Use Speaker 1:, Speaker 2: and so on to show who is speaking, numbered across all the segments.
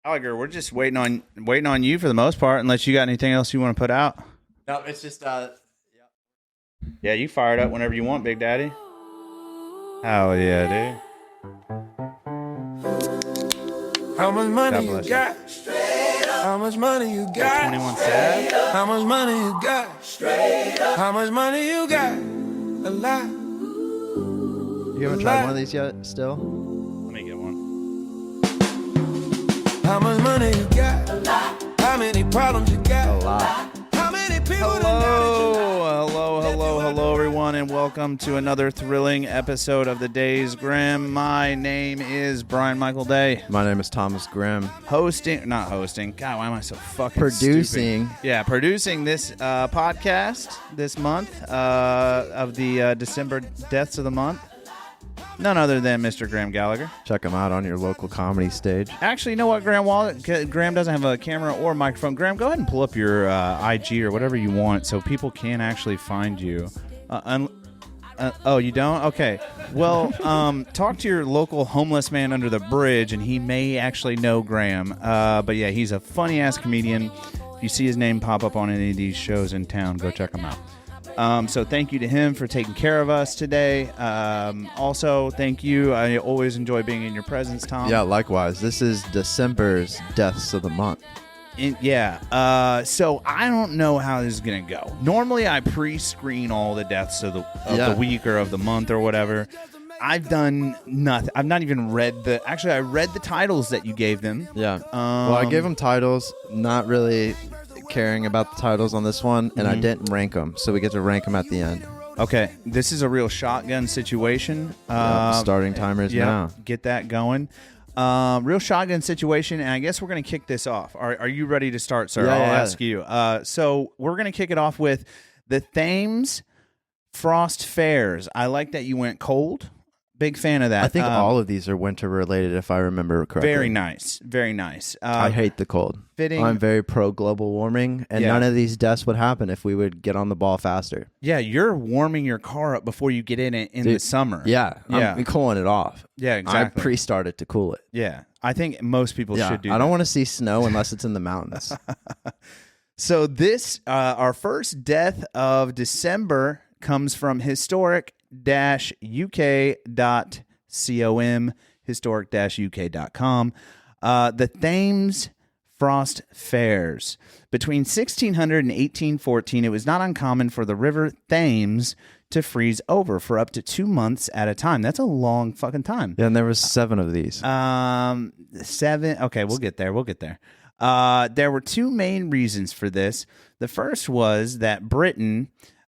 Speaker 1: Gallagher, we're just waiting on you for the most part, unless you got anything else you want to put out.
Speaker 2: No, it's just
Speaker 1: Yeah, you fire it up whenever you want, Big Daddy. Hell yeah, dude.
Speaker 3: How much money
Speaker 1: God
Speaker 3: you
Speaker 1: bless you.
Speaker 3: got? How much money you got?
Speaker 1: 21 Sad.
Speaker 3: How much money you got? How much money you got? A lot.
Speaker 2: You haven't tried one of these yet? Still?
Speaker 1: Let me get one.
Speaker 3: How much money you got? A lot. How many problems you got?
Speaker 2: A lot.
Speaker 3: How many people done doubted you?
Speaker 1: Hello, everyone, and welcome to another thrilling episode of the Days Grimm. My name is Brian Michael Day.
Speaker 2: My name is Thomas Grimm.
Speaker 1: Not hosting. God, why am I so fucking
Speaker 2: Producing.
Speaker 1: stupid? Yeah, producing this podcast this month of the December Deaths of the Month. None other than Mr. Graham Gallagher.
Speaker 2: Check them out on your local comedy stage.
Speaker 1: Actually, you know what, Graham doesn't have a camera or microphone. Graham, go ahead and pull up your IG or whatever you want so people can actually find you. Oh, you don't? Okay. Well, talk to your local homeless man under the bridge, and he may actually know Graham. But yeah, he's a funny-ass comedian. If you see his name pop up on any of these shows in town, go check him out. So thank you to him for taking care of us today. Also, thank you. I always enjoy being in your presence, Tom.
Speaker 2: Yeah, likewise. This is December's Deaths of the Month.
Speaker 1: So I don't know how this is going to go. Normally, I pre-screen all the deaths of the week or of the month or whatever. I've done nothing. I've not even read I read the titles that you gave them.
Speaker 2: Yeah. Well, I gave them titles, not really caring about the titles on this one, and I didn't rank them, so we get to rank them at the end.
Speaker 1: Okay, this is a real shotgun situation.
Speaker 2: Starting timers now.
Speaker 1: Get that going. Real shotgun situation, and I guess we're going to kick this off. Are you ready to start, sir?
Speaker 2: Yeah,
Speaker 1: I'll
Speaker 2: yeah.
Speaker 1: ask you. So we're going to kick it off with the Thames Frost Fairs. I like that you went cold. Big fan of that.
Speaker 2: I think all of these are winter related, if I remember correctly.
Speaker 1: Very nice. Very nice.
Speaker 2: I hate the cold.
Speaker 1: Fitting.
Speaker 2: I'm very pro global warming, and none of these deaths would happen if we would get on the ball faster.
Speaker 1: Yeah, you're warming your car up before you get in it in the summer.
Speaker 2: Yeah, I'm cooling it off.
Speaker 1: Yeah, exactly.
Speaker 2: I pre-started to cool it.
Speaker 1: Yeah, I think most people should do that.
Speaker 2: I don't want to see snow unless it's in the mountains.
Speaker 1: So this, our first death of December comes from historic-uk.com, historic-uk.com. The Thames Frost Fairs. Between 1600 and 1814, it was not uncommon for the River Thames to freeze over for up to 2 months at a time. That's a long fucking time.
Speaker 2: Yeah, and there was 7 of these.
Speaker 1: 7. Okay, we'll get there. There were 2 main reasons for this. The first was that Britain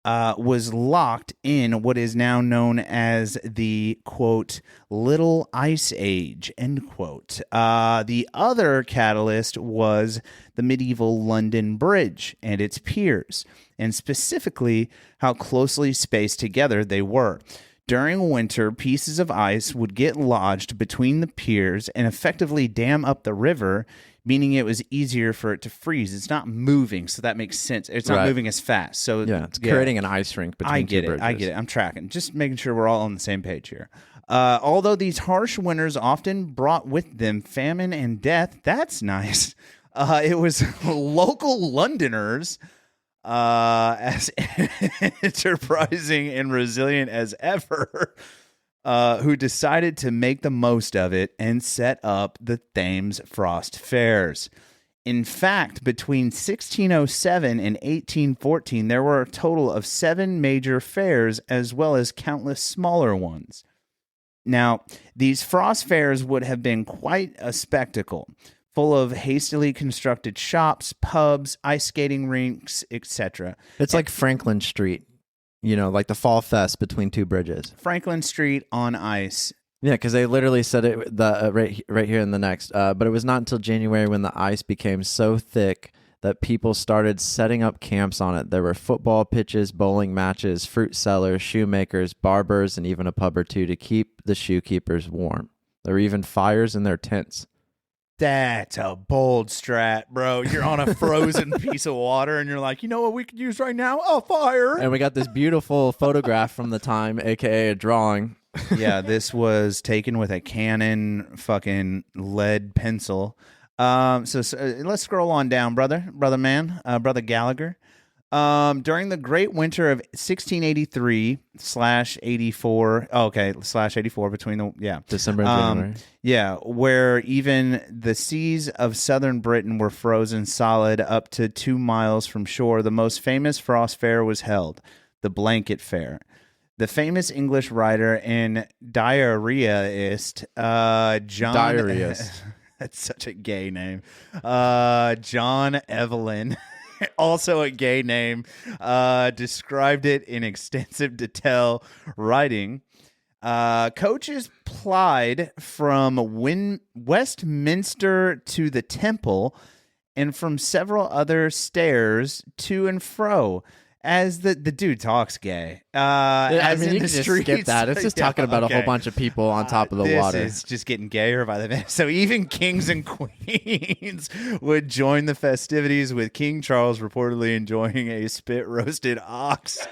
Speaker 1: was locked in what is now known as the, quote, Little Ice Age, end quote. The other catalyst was the medieval London Bridge and its piers, and specifically how closely spaced together they were. During winter, pieces of ice would get lodged between the piers and effectively dam up the river, meaning it was easier for it to freeze. It's not moving, so that makes sense. It's not moving as fast. So
Speaker 2: it's creating an ice rink between two bridges.
Speaker 1: I get it. I'm tracking. Just making sure we're all on the same page here. Although these harsh winters often brought with them famine and death, that's nice. It was local Londoners, as enterprising and resilient as ever, who decided to make the most of it and set up the Thames Frost Fairs. In fact, between 1607 and 1814, there were a total of 7 major fairs as well as countless smaller ones. Now, these Frost Fairs would have been quite a spectacle, full of hastily constructed shops, pubs, ice skating rinks, etc.
Speaker 2: It's like Franklin Street. You know, like the Fall Fest between 2 bridges.
Speaker 1: Franklin Street on ice.
Speaker 2: Yeah, because they literally said it right here in the next. But it was not until January when the ice became so thick that people started setting up camps on it. There were football pitches, bowling matches, fruit sellers, shoemakers, barbers, and even a pub or two to keep the shoe keepers warm. There were even fires in their tents.
Speaker 1: That's a bold strat, bro. You're on a frozen piece of water, and you're like, you know what we could use right now? A fire.
Speaker 2: And we got this beautiful photograph from the time, a.k.a. a drawing.
Speaker 1: Yeah, this was taken with a Canon fucking lead pencil. Let's scroll on down, brother Gallagher. During the Great Winter of 1683/84. /84 between
Speaker 2: December and January.
Speaker 1: Where even the seas of southern Britain were frozen solid up to 2 miles from shore. The most famous frost fair was held, the Blanket Fair. The famous English writer and diarrheaist John.
Speaker 2: Diarrheaist.
Speaker 1: That's such a gay name. John Evelyn. Also a gay name, described it in extensive detail, writing, coaches plied from Westminster to the Temple and from several other stairs to and fro. As the dude talks gay.
Speaker 2: You can just skip that. It's just talking about a whole bunch of people on top of the water.
Speaker 1: This is just getting gayer by the minute. So even kings and queens would join the festivities, with King Charles reportedly enjoying a spit-roasted ox.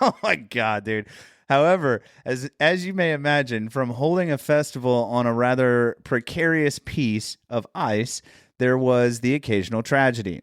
Speaker 1: Oh, my God, dude. However, as you may imagine, from holding a festival on a rather precarious piece of ice, there was the occasional tragedy.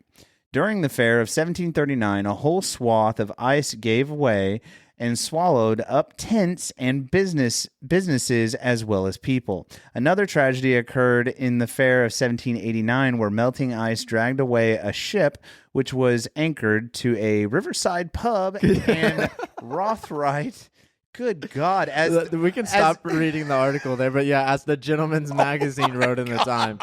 Speaker 1: During the fair of 1739, a whole swath of ice gave way and swallowed up tents and businesses as well as people. Another tragedy occurred in the fair of 1789, where melting ice dragged away a ship which was anchored to a riverside pub and Rothright. Good God.
Speaker 2: We can stop reading the article there, but yeah, as the Gentleman's Magazine wrote in the time.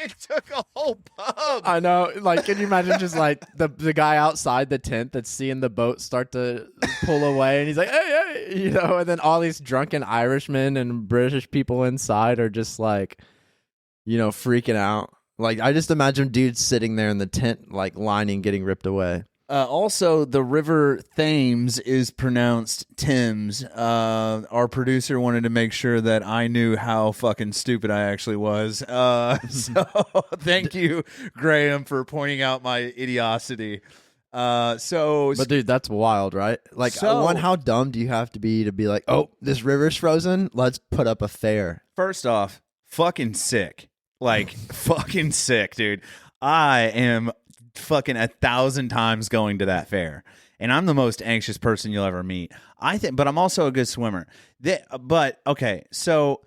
Speaker 1: It took a whole pub.
Speaker 2: I know. Like, can you imagine just like the guy outside the tent that's seeing the boat start to pull away, and he's like, hey, and then all these drunken Irishmen and British people inside are just like, freaking out. Like, I just imagine dudes sitting there in the tent, like lining, getting ripped away.
Speaker 1: Also, the River Thames is pronounced Thames. Our producer wanted to make sure that I knew how fucking stupid I actually was. So thank you, Graham, for pointing out my idiocy. But
Speaker 2: dude, that's wild, right? Like, how dumb do you have to be like, oh, this river's frozen? Let's put up a fair.
Speaker 1: First off, fucking sick. Like, fucking sick, dude. I am fucking 1,000 times going to that fair, and I'm the most anxious person you'll ever meet, I think, but I'm also a good swimmer. But okay, so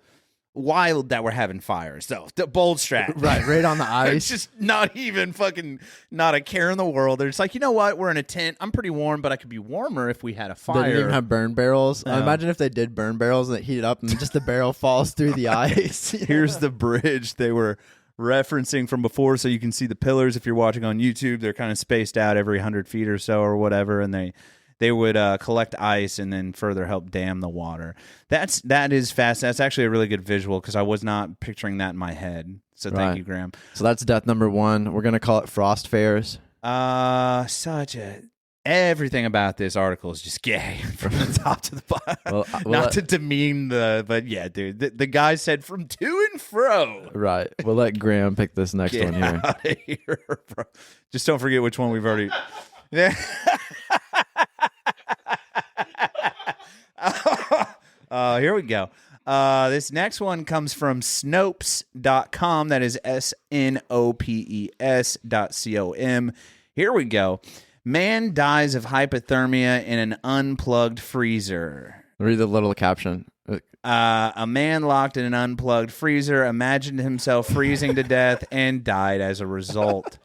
Speaker 1: wild that we're having fires, though. The bold strat,
Speaker 2: right on the ice.
Speaker 1: It's just not even fucking not a care in the world. They're just like, you know what, we're in a tent, I'm pretty warm, but I could be warmer if we had a fire.
Speaker 2: They didn't even have burn barrels. Imagine if they did burn barrels and it heated up and just the barrel falls through the ice.
Speaker 1: Here's the bridge they were referencing from before, so you can see the pillars if you're watching on YouTube. They're kind of spaced out every 100 feet or so or whatever, and they would collect ice and then further help dam the water. That is fast. That's actually a really good visual, because I was not picturing that in my head. So thank you, Graham.
Speaker 2: So that's death number 1. We're gonna call it Frost Fairs.
Speaker 1: Everything about this article is just gay from the top to the bottom. Not to demean but yeah, dude. The guy said from to and fro.
Speaker 2: Right. We'll let Graham pick this next one here.
Speaker 1: Out of here, bro. Just don't forget which one we've already. Here we go. This next one comes from Snopes.com. That is SNOPES.com. Here we go. Man dies of hypothermia in an unplugged freezer.
Speaker 2: Read the little caption.
Speaker 1: A man locked in an unplugged freezer imagined himself freezing to death and died as a result.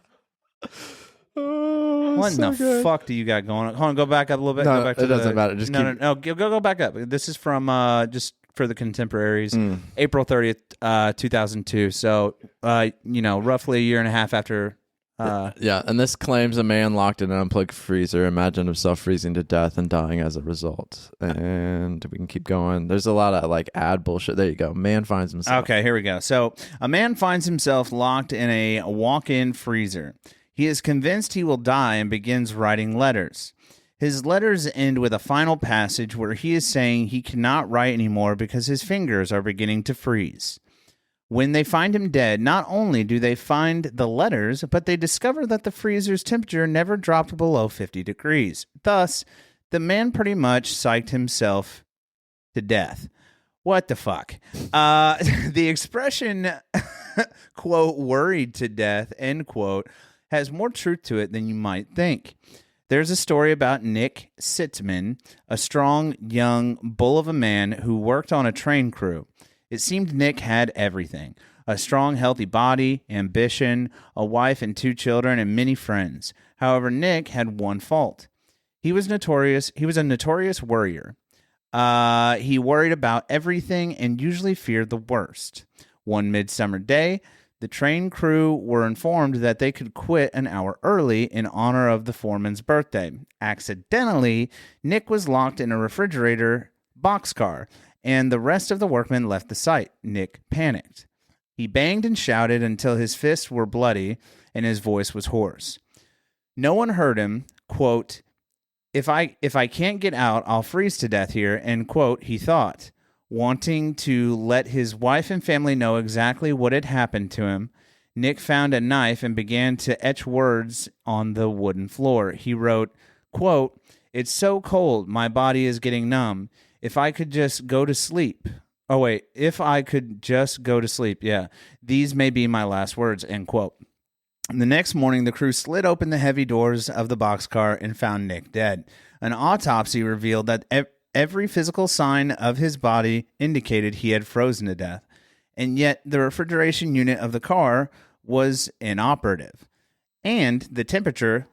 Speaker 1: What in the fuck do you got going on? Hold on, go back up a little bit.
Speaker 2: No,
Speaker 1: go back
Speaker 2: it doesn't matter. Just
Speaker 1: no. Go back up. This is from just for the contemporaries, April 30th, 2002. So, roughly a year and a half after.
Speaker 2: And this claims a man locked in an unplugged freezer imagined himself freezing to death and dying as a result. And we can keep going. There's a lot of like ad bullshit. There you go. Man finds himself.
Speaker 1: Okay, here we go. So a man finds himself locked in a walk-in freezer. He is convinced he will die and begins writing letters. His letters end with a final passage where he is saying he cannot write anymore because his fingers are beginning to freeze. When they find him dead, not only do they find the letters, but they discover that the freezer's temperature never dropped below 50 degrees. Thus, the man pretty much psyched himself to death. What the fuck? The expression, quote, worried to death, end quote, has more truth to it than you might think. There's a story about Nick Sitzman, a strong, young bull of a man who worked on a train crew. It seemed Nick had everything: a strong, healthy body, ambition, a wife and 2 children, and many friends. However, Nick had one fault. He was notorious. He was a notorious worrier. He worried about everything and usually feared the worst. One midsummer day, the train crew were informed that they could quit an hour early in honor of the foreman's birthday. Accidentally, Nick was locked in a refrigerator boxcar, and the rest of the workmen left the site. Nick panicked. He banged and shouted until his fists were bloody and his voice was hoarse. No one heard him. Quote, if I can't get out, I'll freeze to death here, end quote, he thought. Wanting to let his wife and family know exactly what had happened to him, Nick found a knife and began to etch words on the wooden floor. He wrote, quote, "It's so cold, my body is getting numb. If I could just go to sleep. Oh, wait, if I could just go to sleep, yeah. These may be my last words," end quote. The next morning, the crew slid open the heavy doors of the boxcar and found Nick dead. An autopsy revealed that every physical sign of his body indicated he had frozen to death, and yet the refrigeration unit of the car was inoperative. And the temperature,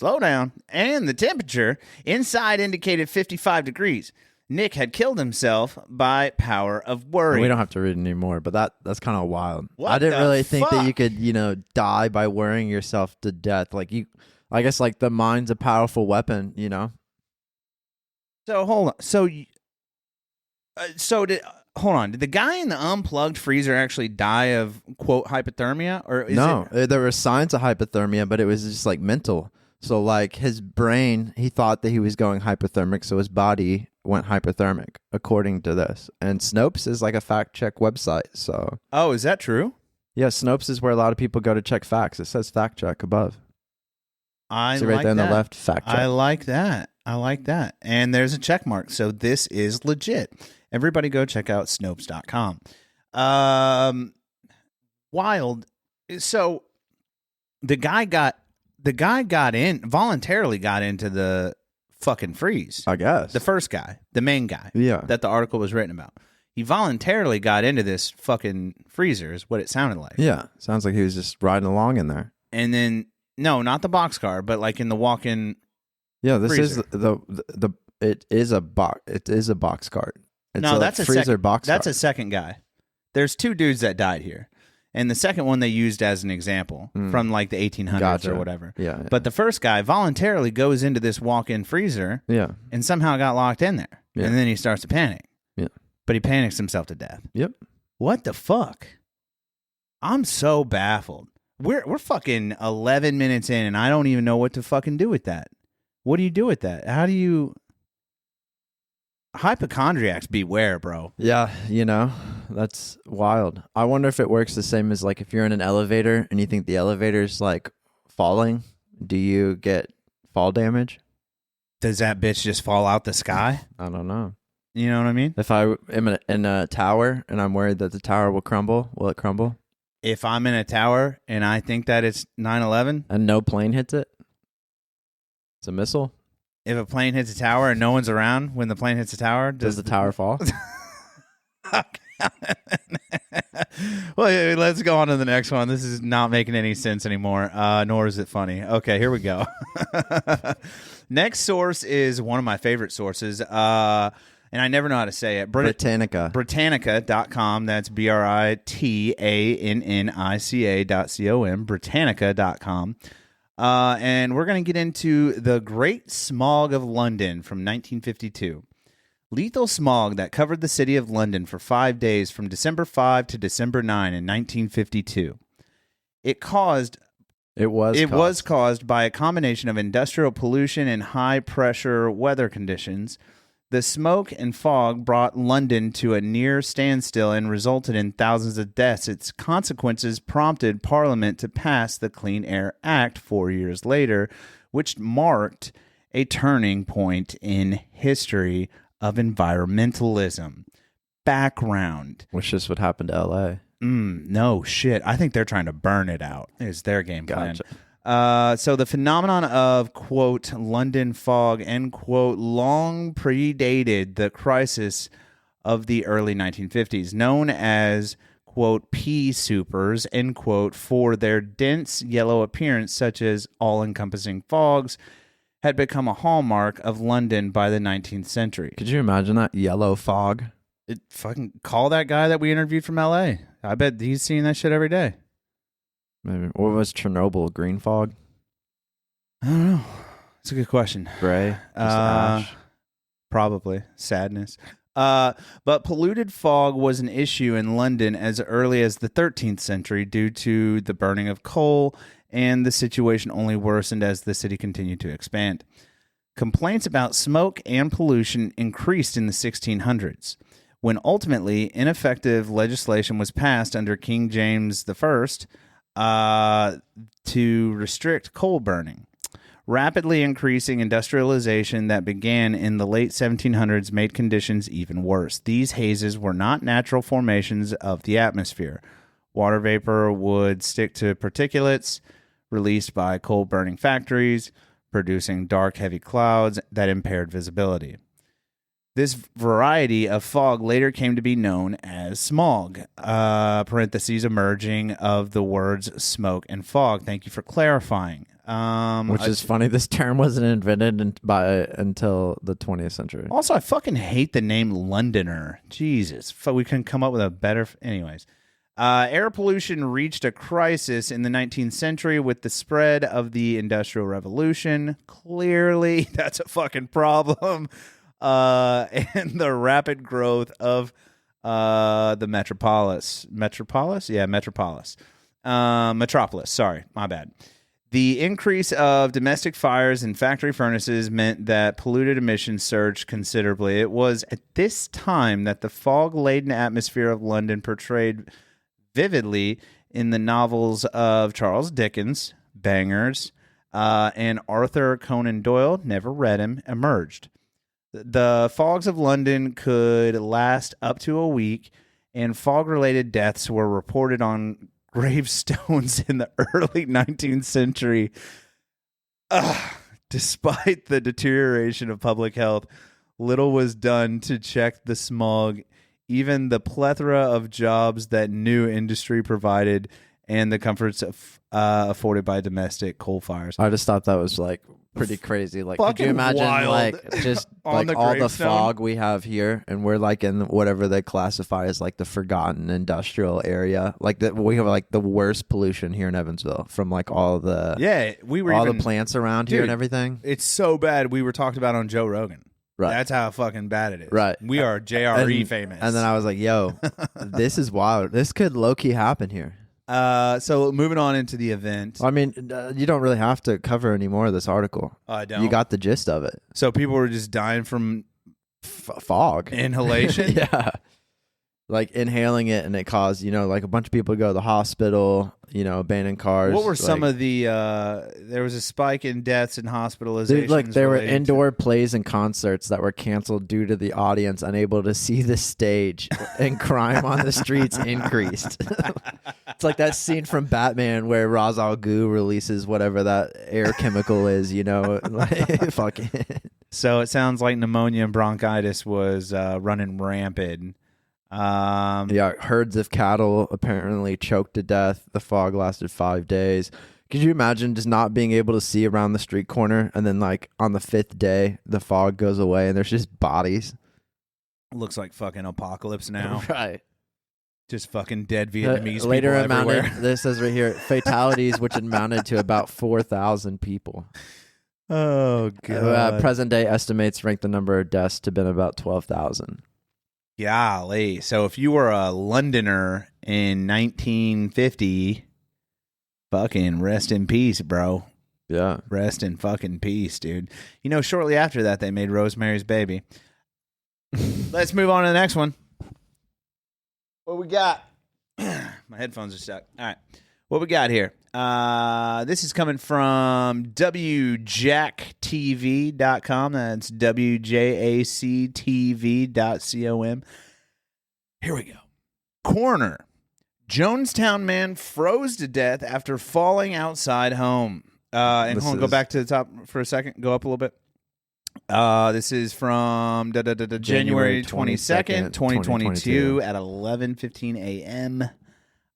Speaker 1: and the temperature inside indicated 55 degrees. Nick had killed himself by power of worry.
Speaker 2: We don't have to read anymore, but that's kind of wild.
Speaker 1: What
Speaker 2: I didn't
Speaker 1: the
Speaker 2: really think that
Speaker 1: fuck?
Speaker 2: you could, die by worrying yourself to death. Like I guess like the mind's a powerful weapon,
Speaker 1: So hold on. Hold on. Did the guy in the unplugged freezer actually die of, quote, hypothermia? Or is
Speaker 2: No, there were signs of hypothermia, but it was just like mental. So like his brain, he thought that he was going hypothermic, so his body went hypothermic, according to this. And Snopes is like a fact check website. So
Speaker 1: Oh, is that true?
Speaker 2: yeah, Snopes is where a lot of people go to check facts. It says fact check above.
Speaker 1: I
Speaker 2: See
Speaker 1: like
Speaker 2: right there on
Speaker 1: that.
Speaker 2: the left, fact check.
Speaker 1: I like that. And there's a check mark. So this is legit. Everybody go check out Snopes.com. Wild. So the guy voluntarily got into the fucking freeze.
Speaker 2: I guess.
Speaker 1: The first guy, the main guy
Speaker 2: Yeah.
Speaker 1: that the article was written about. He voluntarily got into this fucking freezer is what it sounded like.
Speaker 2: Yeah. Sounds like he was just riding along in there.
Speaker 1: And then, no, not the boxcar, but like in the walk-in.
Speaker 2: Yeah, this
Speaker 1: freezer.
Speaker 2: is it is a box cart. It's
Speaker 1: No,
Speaker 2: a
Speaker 1: that's a
Speaker 2: freezer box
Speaker 1: That's
Speaker 2: cart.
Speaker 1: a second guy. There's 2 dudes that died here. And the second one they used as an example from like the 1800s
Speaker 2: Gotcha.
Speaker 1: or whatever.
Speaker 2: Yeah.
Speaker 1: But the first guy voluntarily goes into this walk-in freezer
Speaker 2: yeah.
Speaker 1: and somehow got locked in there.
Speaker 2: Yeah.
Speaker 1: And then he starts to panic.
Speaker 2: Yeah.
Speaker 1: But he panics himself to death.
Speaker 2: Yep.
Speaker 1: What the fuck? I'm so baffled. We're fucking 11 minutes in and I don't even know what to fucking do with that. What do you do with that? How do you... Hypochondriacs beware, bro.
Speaker 2: Yeah, that's wild. I wonder if it works the same as like if you're in an elevator and you think the elevator's like falling, do you get fall damage?
Speaker 1: Does that bitch just fall out the sky?
Speaker 2: I don't know.
Speaker 1: You know what I mean?
Speaker 2: If I am in a tower and I'm worried that the tower will crumble, will it crumble?
Speaker 1: If I'm in a tower and I think that it's 9/11,
Speaker 2: And no plane hits it? It's a missile?
Speaker 1: if a plane hits a tower and no one's around when the plane hits a tower,
Speaker 2: Does the tower fall?
Speaker 1: Well, yeah, let's go on to the next one. This is not making any sense anymore, nor is it funny. Okay, here we go. Next source is one of my favorite sources, and I never know how to say it.
Speaker 2: Britannica.
Speaker 1: Britannica.com. That's Britannica.com. Britannica.com. And we're going to get into the Great Smog of London from 1952. Lethal smog that covered the city of London for 5 days from December 5 to December 9 in 1952. It was caused by a combination of industrial pollution and high-pressure weather conditions. The smoke and fog brought London to a near standstill and resulted in thousands of deaths. Its consequences prompted Parliament to pass the Clean Air Act 4 years later, which marked a turning point in history of environmentalism. background.
Speaker 2: Wish this would happen to LA.
Speaker 1: No shit. I think they're trying to burn it out. Is their game plan.
Speaker 2: Gotcha.
Speaker 1: So the phenomenon of, quote, London fog, end quote, long predated the crisis of the early 1950s, known as, quote, pea supers, end quote, for their dense yellow appearance, such as all-encompassing fogs, had become a hallmark of London by the 19th century.
Speaker 2: Could you imagine that yellow fog?
Speaker 1: Fucking call that guy that we interviewed from LA. I bet he's seeing that shit every day.
Speaker 2: Maybe. What was Chernobyl? Green fog?
Speaker 1: I don't know. It's a good question.
Speaker 2: Gray? Just ash?
Speaker 1: Probably. Sadness. But polluted fog was an issue in London as early as the 13th century due to the burning of coal, and the situation only worsened as the city continued to expand. Complaints about smoke and pollution increased in the 1600s, when ultimately ineffective legislation was passed under King James I to restrict coal burning. Rapidly increasing industrialization that began in the late 1700s made conditions even worse. These hazes were not natural formations of the atmosphere. Water vapor would stick to particulates released by coal-burning factories, producing dark, heavy clouds that impaired visibility. This variety of fog later came to be known as smog, parentheses emerging of the words smoke and fog. Thank you for clarifying.
Speaker 2: Which is funny. This term wasn't invented until the 20th century.
Speaker 1: Also, I fucking hate the name Londoner. Jesus. We couldn't come up with a better... Anyways. Air pollution reached a crisis in the 19th century with the spread of the Industrial Revolution. Clearly, that's a fucking problem. And the rapid growth of the metropolis. Metropolis? Yeah, metropolis. Metropolis. Sorry, my bad. The increase of domestic fires and factory furnaces meant that polluted emissions surged considerably. It was at this time that the fog-laden atmosphere of London portrayed vividly in the novels of Charles Dickens, Bangers, and Arthur Conan Doyle, never read him, emerged. The fogs of London could last up to a week, and fog-related deaths were reported on gravestones in the early 19th century. Despite the deterioration of public health, little was done to check the smog. Even the plethora of jobs that new industry provided and the comforts afforded by domestic coal fires.
Speaker 2: I just thought that was like pretty crazy. Like, could you
Speaker 1: Fucking
Speaker 2: imagine
Speaker 1: wild.
Speaker 2: like just
Speaker 1: On
Speaker 2: like
Speaker 1: the
Speaker 2: all the
Speaker 1: gravestone?
Speaker 2: fog we have here, and we're like in whatever they classify as like the forgotten industrial area. Like that, we have like the worst pollution here in Evansville from like all the
Speaker 1: we were
Speaker 2: all
Speaker 1: even,
Speaker 2: the plants around here
Speaker 1: Dude,
Speaker 2: and everything.
Speaker 1: It's so bad. We were talked about on Joe Rogan.
Speaker 2: Right.
Speaker 1: That's how fucking bad it is.
Speaker 2: Right.
Speaker 1: We are JRE famous.
Speaker 2: And then I was like, yo, this is wild. This could low-key happen here.
Speaker 1: So moving on into the event.
Speaker 2: I mean, you don't really have to cover any more of this article.
Speaker 1: I don't.
Speaker 2: You got the gist of it.
Speaker 1: So people were just dying from
Speaker 2: Fog.
Speaker 1: inhalation?
Speaker 2: Yeah. Like inhaling it, and it caused, like a bunch of people to go to the hospital, abandoned cars.
Speaker 1: What were some of the, there was a spike in deaths and hospitalizations.
Speaker 2: Like there were
Speaker 1: related
Speaker 2: indoor plays and concerts that were canceled due to the audience unable to see the stage, and crime on the streets increased. It's like that scene from Batman where Ra's al Ghul releases whatever that air chemical is, like, fucking.
Speaker 1: So it sounds like pneumonia and bronchitis was running rampant.
Speaker 2: Yeah, herds of cattle apparently choked to death. The fog lasted 5 days. Could you imagine just not being able to see around the street corner, and then like on the 5th day the fog goes away and there's just bodies?
Speaker 1: Looks like fucking apocalypse now.
Speaker 2: Right.
Speaker 1: Just fucking dead Vietnamese
Speaker 2: Later
Speaker 1: people everywhere.
Speaker 2: this says right here, fatalities which amounted to about 4,000 people.
Speaker 1: Oh god.
Speaker 2: Present day estimates rank the number of deaths to been about 12,000.
Speaker 1: Golly. So if you were a Londoner in 1950, fucking rest in peace, bro.
Speaker 2: Yeah.
Speaker 1: Rest in fucking peace, dude. Shortly after that, they made Rosemary's Baby. Let's move on to the next one. What we got? My headphones are stuck. All right. What we got here? This is coming from WJACTV.com. That's WJACTV.com. Here we go. Coroner. Jonestown man froze to death after falling outside home. And hold on, go back to the top for a second. Go up a little bit. This is from January 22nd, 2022 at 11:15 a.m.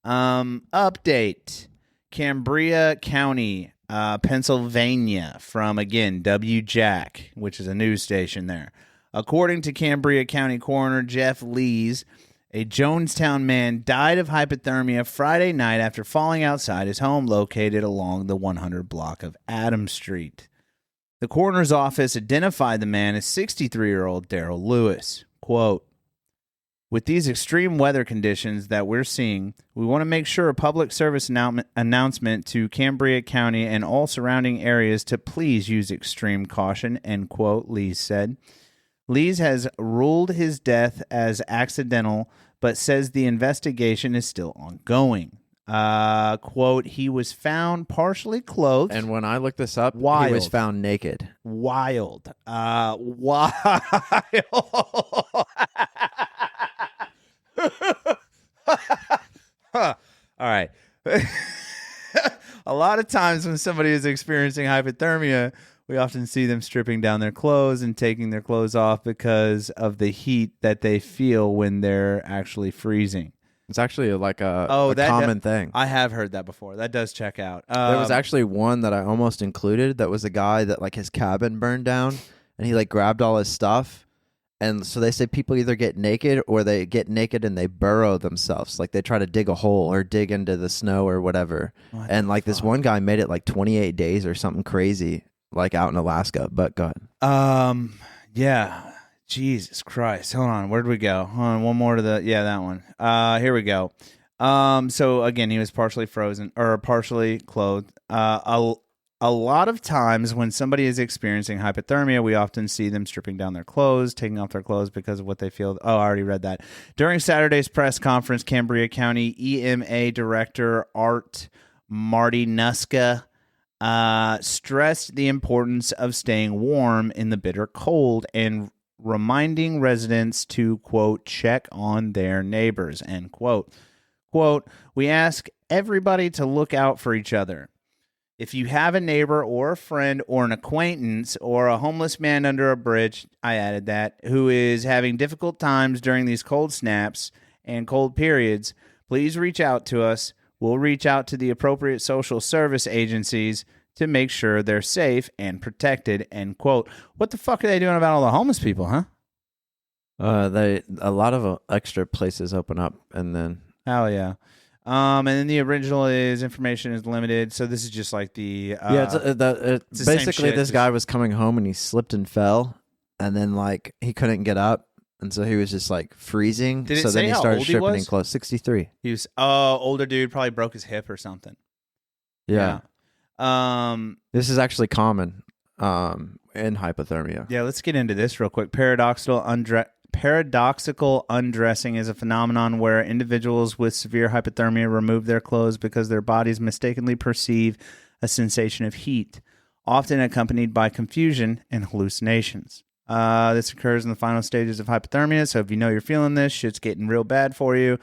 Speaker 1: Update. Cambria County, Pennsylvania, from, again, WJAC, which is a news station there. According to Cambria County Coroner Jeff Lees, a Jonestown man died of hypothermia Friday night after falling outside his home located along the 100 block of Adams Street. The coroner's office identified the man as 63-year-old Darrell Lewis. Quote, with these extreme weather conditions that we're seeing, we want to make sure a public service announcement to Cambria County and all surrounding areas to please use extreme caution, end quote, Lees said. Lees has ruled his death as accidental, but says the investigation is still ongoing. Quote, he was found partially clothed.
Speaker 2: And when I looked this up, he was found naked.
Speaker 1: Wild.
Speaker 2: All
Speaker 1: right. A lot of times when somebody is experiencing hypothermia, we often see them stripping down their clothes and taking their clothes off because of the heat that they feel when they're actually freezing.
Speaker 2: It's actually like a common thing.
Speaker 1: I have heard that before. That does check out.
Speaker 2: There was actually one that I almost included that was a guy that like his cabin burned down and he like grabbed all his stuff. And so they say people either get naked or they get naked and they burrow themselves. Like they try to dig a hole or dig into the snow or whatever. And like this one guy made it like 28 days or something crazy, like out in Alaska. But go ahead.
Speaker 1: Yeah. Jesus Christ. Hold on. Where'd we go? Hold on. One more to that one. Here we go. So again, he was partially frozen or partially clothed. A lot of times when somebody is experiencing hypothermia, we often see them stripping down their clothes, taking off their clothes because of what they feel. Oh, I already read that. During Saturday's press conference, Cambria County EMA Director Art Marty Nuska stressed the importance of staying warm in the bitter cold and reminding residents to, quote, check on their neighbors, end quote. Quote, we ask everybody to look out for each other. If you have a neighbor or a friend or an acquaintance or a homeless man under a bridge, I added that, who is having difficult times during these cold snaps and cold periods, please reach out to us. We'll reach out to the appropriate social service agencies to make sure they're safe and protected, end quote. What the fuck are they doing about all the homeless people, huh?
Speaker 2: A lot of extra places open up, and then
Speaker 1: hell yeah. And then the original information is limited, so this is just like the
Speaker 2: it's basically this guy was coming home and he slipped and fell, and then like he couldn't get up, and so he was just like freezing.
Speaker 1: Did it
Speaker 2: so
Speaker 1: say
Speaker 2: then he
Speaker 1: how
Speaker 2: started
Speaker 1: old he
Speaker 2: stripping
Speaker 1: was?
Speaker 2: in clothes. 63.
Speaker 1: He was older dude, probably broke his hip or something.
Speaker 2: Yeah. This is actually common in hypothermia.
Speaker 1: Yeah, let's get into this real quick. Paradoxical undressing is a phenomenon where individuals with severe hypothermia remove their clothes because their bodies mistakenly perceive a sensation of heat, often accompanied by confusion and hallucinations. This occurs in the final stages of hypothermia, so if you know you're feeling this, shit's getting real bad for you.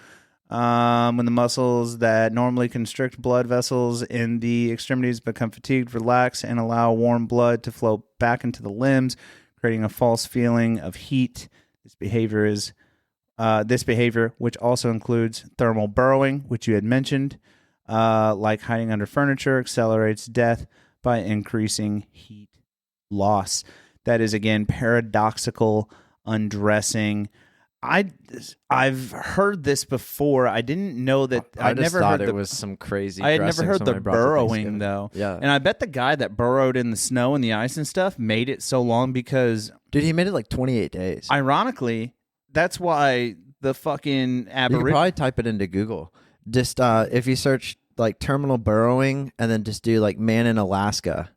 Speaker 1: When the muscles that normally constrict blood vessels in the extremities become fatigued, relax, and allow warm blood to flow back into the limbs, creating a false feeling of heat. This behavior, which also includes thermal burrowing, which you had mentioned, like hiding under furniture, accelerates death by increasing heat loss. That is, again, paradoxical undressing. I've heard this before. I didn't know that.
Speaker 2: I never thought it was some crazy.
Speaker 1: I had never heard the burrowing though.
Speaker 2: Yeah,
Speaker 1: and I bet the guy that burrowed in the snow and the ice and stuff made it so long because,
Speaker 2: dude, he made it like 28 days.
Speaker 1: Ironically, that's why the fucking
Speaker 2: You could probably type it into Google. Just if you search like terminal burrowing and then just do like man in Alaska.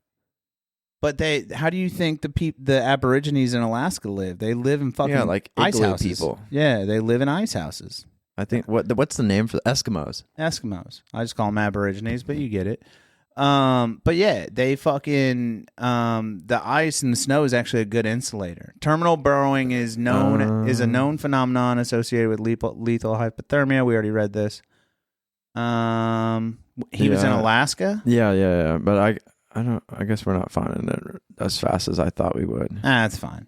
Speaker 1: But how do you think the Aborigines in Alaska live? They live in fucking
Speaker 2: like
Speaker 1: ice
Speaker 2: igloo
Speaker 1: houses.
Speaker 2: people.
Speaker 1: Yeah, they live in ice houses.
Speaker 2: I think what's the name for the Eskimos?
Speaker 1: Eskimos. I just call them Aborigines, but you get it. But yeah, they fucking the ice and the snow is actually a good insulator. Terminal burrowing is a known phenomenon associated with lethal hypothermia. We already read this. He was in Alaska.
Speaker 2: Yeah. But I guess we're not finding it as fast as I thought we would.
Speaker 1: That's fine.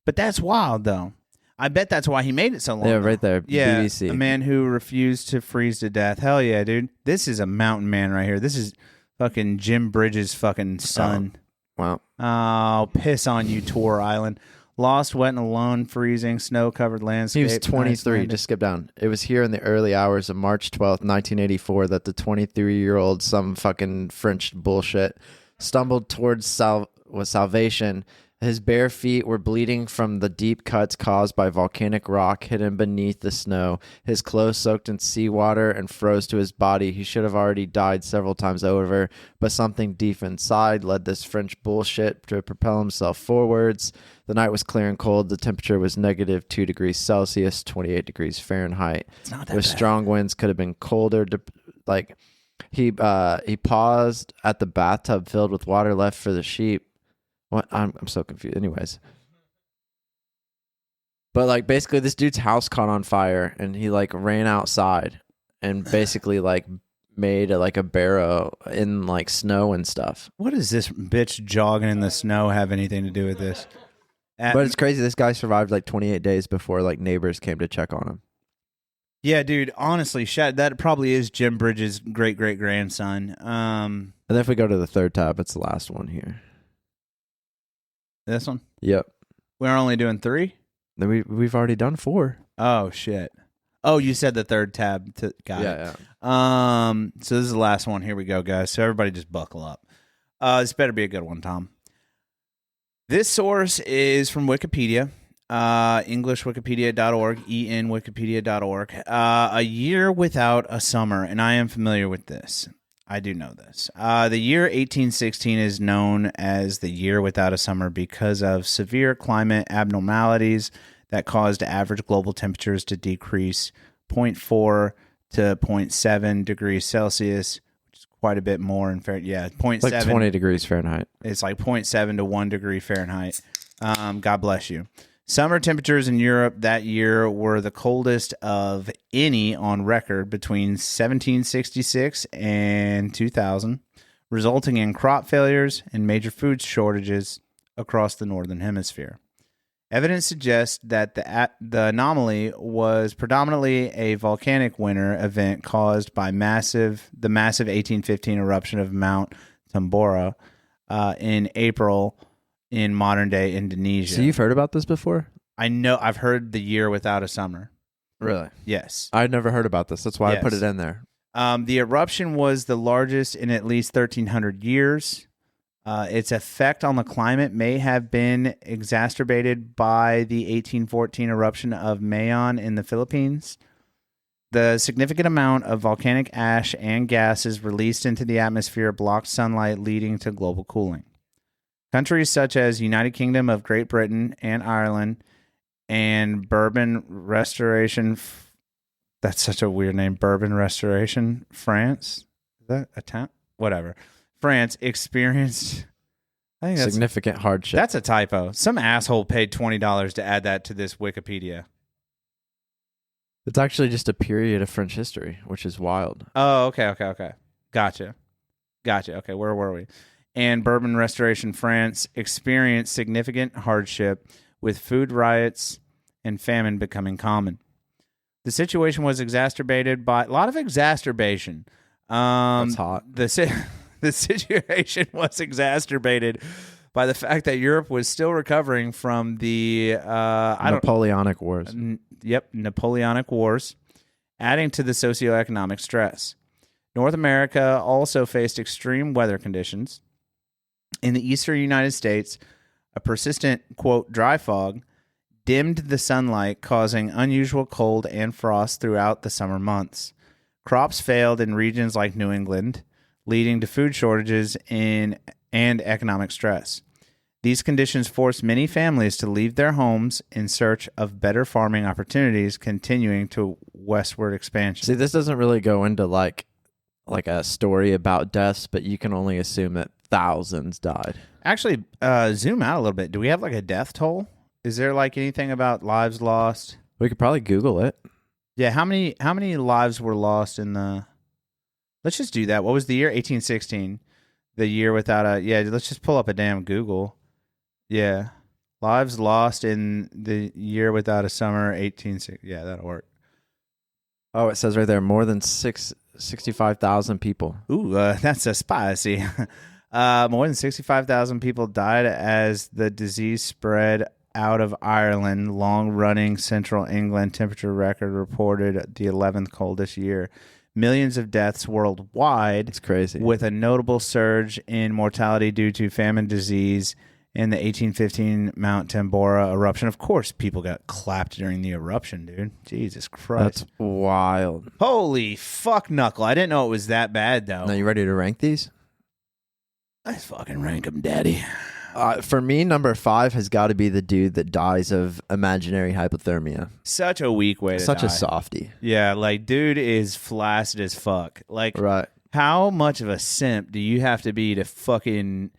Speaker 1: But that's wild though. I bet that's why he made it so long.
Speaker 2: Yeah, right there.
Speaker 1: Yeah,
Speaker 2: BBC.
Speaker 1: a man who refused to freeze to death. Hell yeah, dude. This is a mountain man right here. This is fucking Jim Bridges' fucking son.
Speaker 2: Wow.
Speaker 1: Oh, piss on you, Tor Island. Lost, wet, and alone, freezing, snow-covered landscape.
Speaker 2: He was 23. Just skip down. It was here in the early hours of March 12th, 1984, that the 23-year-old, some fucking French bullshit, stumbled towards salvation. His bare feet were bleeding from the deep cuts caused by volcanic rock hidden beneath the snow. His clothes soaked in seawater and froze to his body. He should have already died several times over, but something deep inside led this French bullshit to propel himself forwards. The night was clear and cold. The temperature was negative 2 degrees Celsius, 28 degrees Fahrenheit.
Speaker 1: It's not that
Speaker 2: With
Speaker 1: bad.
Speaker 2: strong winds, could have been colder. He paused at the bathtub filled with water left for the sheep. What? I'm so confused. Anyways. But like basically this dude's house caught on fire and he like ran outside and basically like made a barrow in like snow and stuff.
Speaker 1: What does this bitch jogging in the snow have anything to do with this?
Speaker 2: But it's crazy. This guy survived like 28 days before like neighbors came to check on him.
Speaker 1: Yeah, dude, honestly, that probably is Jim Bridges' great-great-grandson.
Speaker 2: And then if we go to the third tab, it's the last one here.
Speaker 1: This one?
Speaker 2: Yep.
Speaker 1: We're only doing 3?
Speaker 2: Then we've already done 4.
Speaker 1: Oh, shit. Oh, you said the third tab. Got it.
Speaker 2: Yeah.
Speaker 1: So this is the last one. Here we go, guys. So everybody just buckle up. This better be a good one, Tom. This source is from Wikipedia. EnglishWikipedia.org, enwikipedia.org. A year without a summer, and I am familiar with this. I do know this. The year 1816 is known as the year without a summer because of severe climate abnormalities that caused average global temperatures to decrease 0.4 to 0.7 degrees Celsius, which is quite a bit more in Fahrenheit. Yeah, 0.7.
Speaker 2: Like 20 degrees Fahrenheit.
Speaker 1: It's like 0.7 to 1 degree Fahrenheit. God bless you. Summer temperatures in Europe that year were the coldest of any on record between 1766 and 2000, resulting in crop failures and major food shortages across the northern hemisphere. Evidence suggests that the anomaly was predominantly a volcanic winter event caused by the massive 1815 eruption of Mount Tambora in April in modern-day Indonesia.
Speaker 2: So you've heard about this before?
Speaker 1: I know. I've heard the year without a summer.
Speaker 2: Really?
Speaker 1: Yes.
Speaker 2: I'd never heard about this. That's why I put it in there.
Speaker 1: The eruption was the largest in at least 1,300 years. Its effect on the climate may have been exacerbated by the 1814 eruption of Mayon in the Philippines. The significant amount of volcanic ash and gases released into the atmosphere blocked sunlight, leading to global cooling. Countries such as United Kingdom of Great Britain and Ireland and Bourbon Restoration, that's such a weird name, Bourbon Restoration, France, is that a town? Whatever. France experienced, I think that's
Speaker 2: significant hardship.
Speaker 1: That's a typo. Some asshole paid $20 to add that to this Wikipedia.
Speaker 2: It's actually just a period of French history, which is wild.
Speaker 1: Oh, okay. Gotcha. Okay, where were we? And Bourbon Restoration France experienced significant hardship with food riots and famine becoming common. The situation was exacerbated by a lot of exacerbation.
Speaker 2: That's hot.
Speaker 1: The situation was exacerbated by the fact that Europe was still recovering from the
Speaker 2: Napoleonic Wars.
Speaker 1: Napoleonic Wars, adding to the socioeconomic stress. North America also faced extreme weather conditions. In the eastern United States, a persistent, quote, dry fog dimmed the sunlight, causing unusual cold and frost throughout the summer months. Crops failed in regions like New England, leading to food shortages and economic stress. These conditions forced many families to leave their homes in search of better farming opportunities, continuing to westward expansion.
Speaker 2: See, this doesn't really go into like like a story about deaths, but you can only assume that thousands died.
Speaker 1: Actually, zoom out a little bit. Do we have like a death toll? Is there like anything about lives lost?
Speaker 2: We could probably Google it.
Speaker 1: Yeah, how many lives were lost in the? Let's just do that. What was the year? 1816. The year without a. Yeah, let's just pull up a damn Google. Yeah, lives lost in the year without a summer. 1860. Yeah, that'll work.
Speaker 2: Oh, it says right there, more than 65,000 people.
Speaker 1: Ooh, that's a spicy. More than 65,000 people died as the disease spread out of Ireland. Long-running Central England temperature record reported the 11th coldest year. Millions of deaths worldwide.
Speaker 2: It's crazy.
Speaker 1: With a notable surge in mortality due to famine disease in the 1815 Mount Tambora eruption. Of course, people got clapped during the eruption, dude. Jesus Christ.
Speaker 2: That's wild.
Speaker 1: Holy fuck, Knuckle. I didn't know it was that bad, though.
Speaker 2: Now, you ready to rank these?
Speaker 1: Let's fucking rank them, daddy.
Speaker 2: For me, number 5 has got to be the dude that dies of imaginary hypothermia.
Speaker 1: Such a weak way to
Speaker 2: Such
Speaker 1: die.
Speaker 2: a softie.
Speaker 1: Yeah, like, dude is flaccid as fuck. Like,
Speaker 2: Right.
Speaker 1: how much of a simp do you have to be to fucking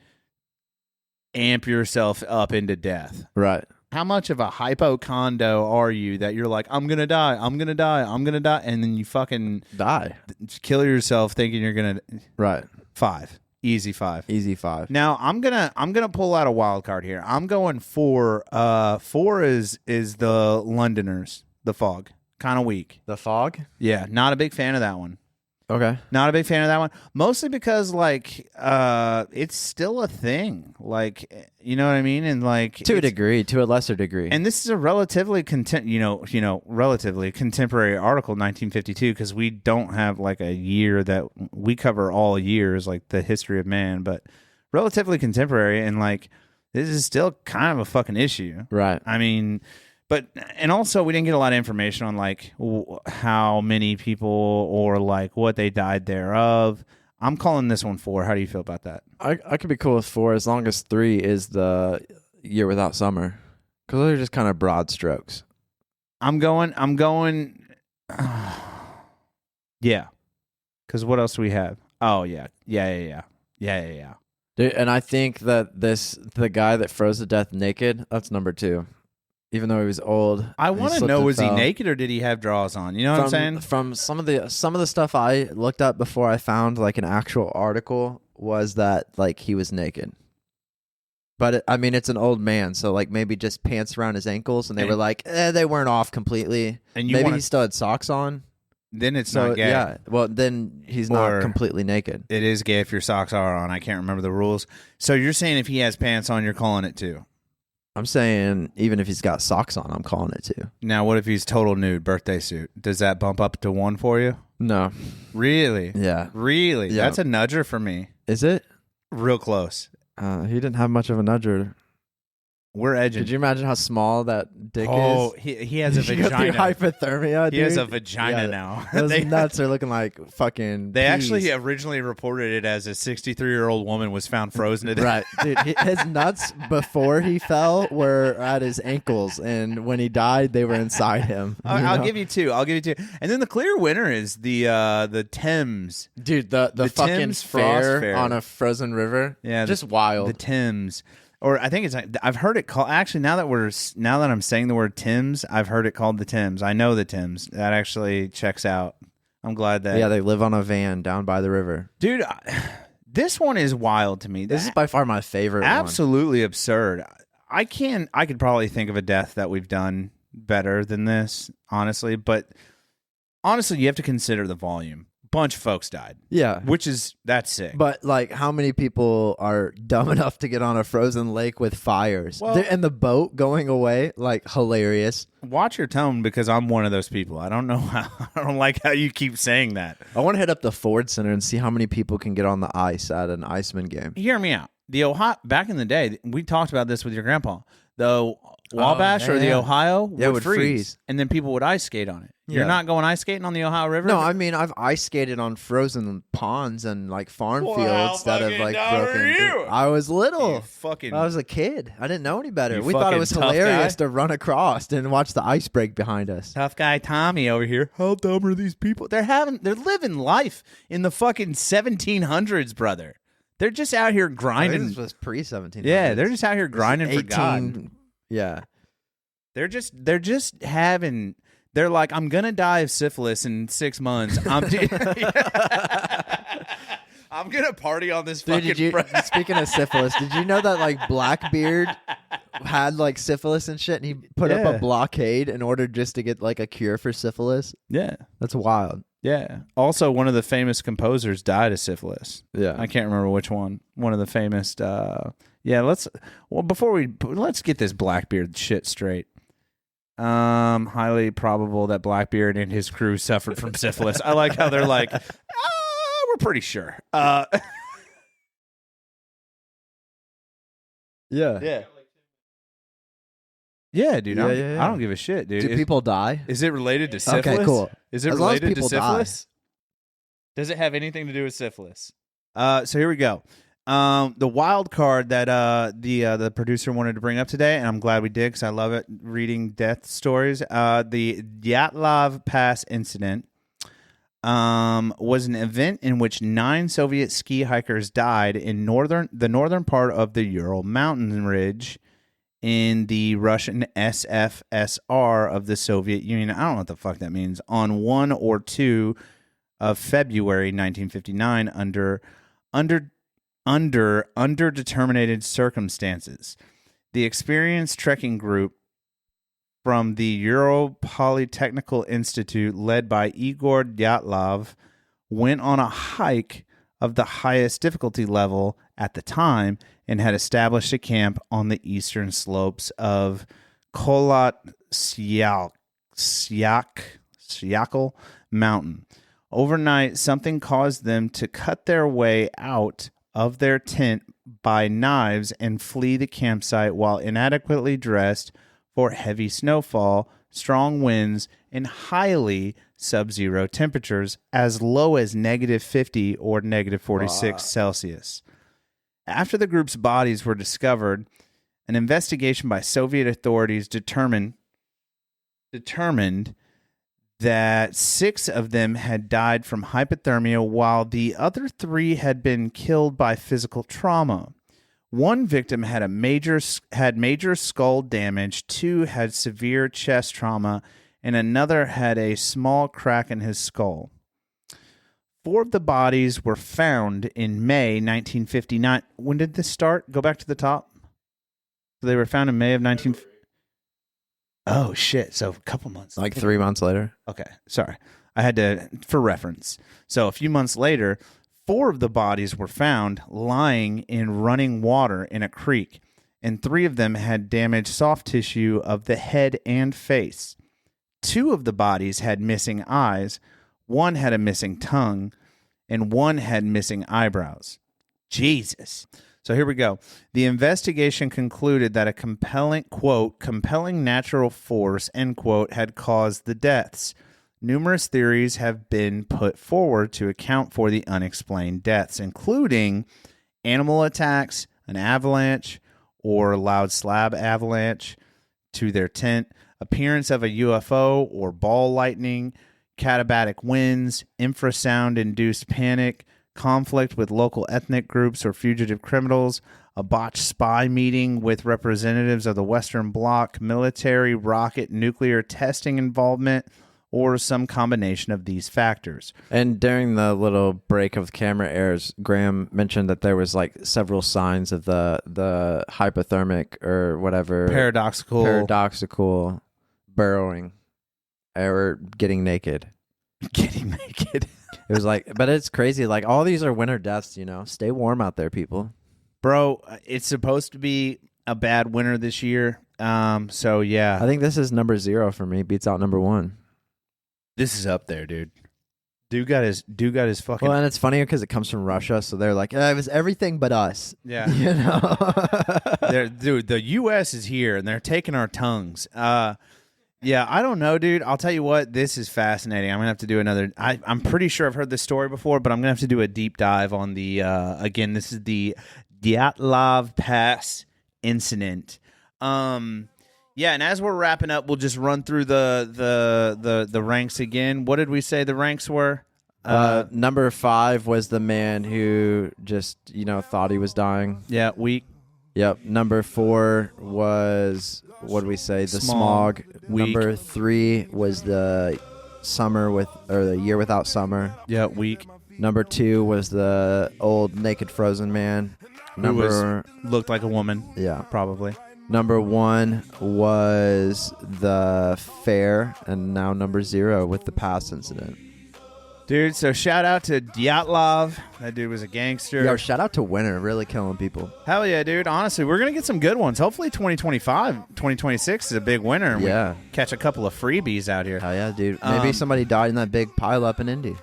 Speaker 1: amp yourself up into death?
Speaker 2: Right.
Speaker 1: How much of a hypocondo are you that you're like, I'm going to die, I'm going to die, I'm going to die, and then you fucking
Speaker 2: Die.
Speaker 1: kill yourself thinking you're going to...
Speaker 2: Right.
Speaker 1: 5. Easy 5.
Speaker 2: Easy 5.
Speaker 1: Now I'm gonna pull out a wild card here. I'm going 4. 4 is the Londoners, the fog. Kind of weak.
Speaker 2: The fog?
Speaker 1: Yeah, not a big fan of that one.
Speaker 2: Okay.
Speaker 1: Not a big fan of that one. Mostly because like it's still a thing. Like, you know what I mean? And like
Speaker 2: To a degree, to a lesser degree.
Speaker 1: And this is a relatively relatively contemporary article, 1952, because we don't have like a year that we cover all years, like the history of man, but relatively contemporary, and like this is still kind of a fucking issue.
Speaker 2: Right.
Speaker 1: I mean, and also we didn't get a lot of information on like how many people or like what they died thereof. I'm calling this one 4. How do you feel about that?
Speaker 2: I could be cool with 4 as long as 3 is the year without summer. Because those are just kind of broad strokes.
Speaker 1: I'm going. Yeah. Because what else do we have? Oh, yeah. Yeah.
Speaker 2: Dude, and I think that the guy that froze to death naked, that's number 2. Even though he was old.
Speaker 1: I want to know, was he naked or did he have drawers on? You know what I'm saying?
Speaker 2: From some of the stuff I looked up before I found like an actual article was that like he was naked. But I mean, it's an old man, so like maybe just pants around his ankles, and they were like, they weren't off completely. And maybe he still had socks on.
Speaker 1: Then it's not gay.
Speaker 2: Yeah, well, then he's not completely naked.
Speaker 1: It is gay if your socks are on. I can't remember the rules. So you're saying if he has pants on, you're calling it 2?
Speaker 2: I'm saying even if he's got socks on, I'm calling it 2.
Speaker 1: Now, what if he's total nude, birthday suit? Does that bump up to 1 for you?
Speaker 2: No.
Speaker 1: Really?
Speaker 2: Yeah.
Speaker 1: Really? Yeah. That's a nudger for me.
Speaker 2: Is it?
Speaker 1: Real close.
Speaker 2: He didn't have much of a nudger.
Speaker 1: We're edging.
Speaker 2: Could you imagine how small that dick is?
Speaker 1: Oh, he has a vagina.
Speaker 2: Hypothermia, dude.
Speaker 1: He has a vagina now.
Speaker 2: Those nuts are looking like fucking
Speaker 1: They
Speaker 2: peas.
Speaker 1: actually originally reported it as a 63-year-old woman was found frozen to death.
Speaker 2: Right. Dude, his nuts before he fell were at his ankles, and when he died, they were inside him.
Speaker 1: I'll give you 2. And then the clear winner is the Thames.
Speaker 2: Dude, the fucking
Speaker 1: Thames Frost
Speaker 2: fair on a frozen river.
Speaker 1: Yeah.
Speaker 2: Just wild.
Speaker 1: The Thames. Or I think I've heard it called, actually, now that I'm saying the word Thames, I've heard it called the Thames. I know the Thames. That actually checks out. I'm glad that.
Speaker 2: Yeah, they live on a van down by the river.
Speaker 1: Dude, this one is wild to me.
Speaker 2: This is by far my favorite
Speaker 1: Absolutely absurd. I could probably think of a death that we've done better than this, honestly. But honestly, you have to consider the volume. Bunch of folks died.
Speaker 2: Yeah.
Speaker 1: That's sick.
Speaker 2: But like, how many people are dumb enough to get on a frozen lake with fires?
Speaker 1: Well,
Speaker 2: and the boat going away, like, hilarious.
Speaker 1: Watch your tone, because I'm one of those people. I don't know how. I don't like how you keep saying that.
Speaker 2: I want to hit up the Ford Center and see how many people can get on the ice at an Iceman game.
Speaker 1: Hear me out. The Ohio, back in the day, we talked about this with your grandpa. The Wabash or the Ohio would freeze. And then people would ice skate on it. You're not going ice skating on the Ohio River?
Speaker 2: No, I mean I've ice skated on frozen ponds and like farm fields that have like broken. I was little. I was a kid. I didn't know any better. We thought it was hilarious to run across and watch the ice break behind us.
Speaker 1: Tough guy Tommy over here. How dumb are these people? They're living life in the fucking 1700s, brother. They're just out here grinding.
Speaker 2: This was pre-1700s.
Speaker 1: Yeah, they're just out here grinding for God.
Speaker 2: Yeah.
Speaker 1: They're just having. They're like, I'm gonna die of syphilis in 6 months. I'm gonna party on this fucking.
Speaker 2: Speaking of syphilis, did you know that like Blackbeard had like syphilis and shit, and he put up a blockade in order just to get like a cure for syphilis?
Speaker 1: Yeah,
Speaker 2: that's wild.
Speaker 1: Yeah. Also, one of the famous composers died of syphilis.
Speaker 2: Yeah,
Speaker 1: I can't remember which one. One of the famous. Let's get this Blackbeard shit straight. Highly probable that Blackbeard and his crew suffered from syphilis. I like how they're like, we're pretty sure.
Speaker 2: Yeah.
Speaker 1: Yeah, dude. I don't give a shit, dude.
Speaker 2: Do people die?
Speaker 1: Is it related to syphilis?
Speaker 2: Okay, cool.
Speaker 1: Is it related to syphilis? Does it have anything to do with syphilis? So here we go. The wild card that the producer wanted to bring up today, and I'm glad we did because I love it reading death stories. The Dyatlov Pass incident was an event in which 9 Soviet ski hikers died in the northern part of the Ural mountain ridge in the Russian SFSR of the Soviet Union. I don't know what the fuck that means. On 1 or 2 of February 1959 under determined circumstances. The experienced trekking group from the Ural Polytechnical Institute, led by Igor Dyatlov, went on a hike of the highest difficulty level at the time and had established a camp on the eastern slopes of Kholat Syakhl Mountain. Overnight, something caused them to cut their way out of their tent by knives and flee the campsite while inadequately dressed for heavy snowfall, strong winds, and highly sub-zero temperatures as low as -50 or -46 Celsius. After the group's bodies were discovered, an investigation by Soviet authorities determined that 6 of them had died from hypothermia, while the other 3 had been killed by physical trauma. One victim had major skull damage, 2 had severe chest trauma, and another had a small crack in his skull. 4 of the bodies were found in May 1959. When did this start? Go back to the top. So they were found in May of 19... Oh, shit. So a couple months.
Speaker 2: Like 3 months later.
Speaker 1: Okay. Sorry. I had to, for reference. So a few months later, 4 of the bodies were found lying in running water in a creek, and 3 of them had damaged soft tissue of the head and face. 2 of the bodies had missing eyes, 1 had a missing tongue, and 1 had missing eyebrows. Jesus. So here we go. The investigation concluded that a compelling natural force, end quote, had caused the deaths. Numerous theories have been put forward to account for the unexplained deaths, including animal attacks, an avalanche, or loud slab avalanche to their tent, appearance of a UFO or ball lightning, katabatic winds, infrasound-induced panic, conflict with local ethnic groups or fugitive criminals, a botched spy meeting with representatives of the Western Bloc, military, rocket, nuclear testing involvement, or some combination of these factors.
Speaker 2: And during the little break of camera airs, Graham mentioned that there was like several signs of the hypothermic or whatever paradoxical burrowing or getting naked.
Speaker 1: Getting naked.
Speaker 2: It was like, but it's crazy. Like all these are winter deaths, you know. Stay warm out there, people.
Speaker 1: Bro, it's supposed to be a bad winter this year. So yeah.
Speaker 2: I think this is number 0 for me. Beats out number 1.
Speaker 1: This is up there, dude. Dude got his fucking.
Speaker 2: Well, and it's funny because it comes from Russia, so they're like, it was everything but us.
Speaker 1: Yeah,
Speaker 2: you know.
Speaker 1: Dude, the U.S. is here, and they're taking our tongues. Yeah, I don't know, dude. I'll tell you what, this is fascinating. I'm going to have to do another. I'm pretty sure I've heard this story before, but I'm going to have to do a deep dive on the, again, this is the Dyatlov Pass incident. Yeah, and as we're wrapping up, we'll just run through the ranks again. What did we say the ranks were?
Speaker 2: Number 5 was the man who just, thought he was dying.
Speaker 1: Yeah, weak.
Speaker 2: Yep. Number 4 was, what did we say? The smog.
Speaker 1: Weak.
Speaker 2: Number 3 was the the year without summer.
Speaker 1: Yeah, weak.
Speaker 2: Number 2 was the old naked frozen man.
Speaker 1: Looked like a woman.
Speaker 2: Yeah.
Speaker 1: Probably.
Speaker 2: Number 1 was the fair, and now number 0 with the pass incident.
Speaker 1: Dude, so shout out to Dyatlov. That dude was a gangster.
Speaker 2: Yo, shout out to Winter, really killing people.
Speaker 1: Hell yeah, dude. Honestly, we're going to get some good ones. Hopefully 2025, 2026 is a big winner. And
Speaker 2: Yeah.
Speaker 1: we catch a couple of freebies out here.
Speaker 2: Hell yeah, dude. Maybe somebody died in that big pile up in Indy.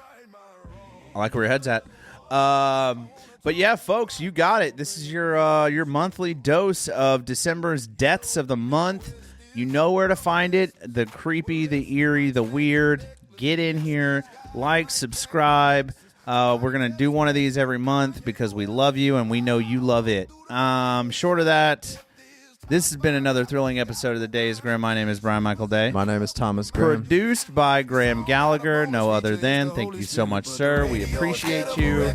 Speaker 1: I like where your head's at. But yeah, folks, you got it. This is your monthly dose of December's deaths of the month. You know where to find it. The creepy, the eerie, the weird. Get in here, like, subscribe. We're going to do one of these every month because we love you and we know you love it. Short of that, this has been another thrilling episode of the Days Grimm. My name is Brian Michael Day.
Speaker 2: My name is Thomas Grimm.
Speaker 1: Produced by Graham Gallagher, no other than. Thank you so much, sir. We appreciate you.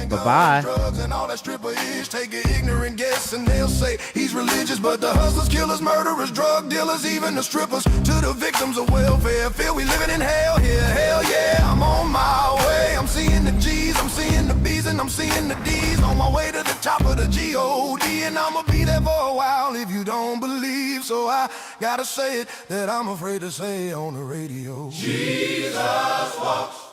Speaker 1: Bye-bye.
Speaker 3: Drugs and all that stripper is take an ignorant guess and they'll say he's religious, but the hustlers, killers, murderers, drug dealers, even the strippers, to the victims of welfare, feel we living in hell here. Hell yeah, I'm on my way. I'm seeing the G's, I'm seeing the B's, and I'm seeing the D's. On my way to the top of the G-O-D, and I'ma be there for a while if you don't believe. So I gotta say it that I'm afraid to say on the radio. Jesus walks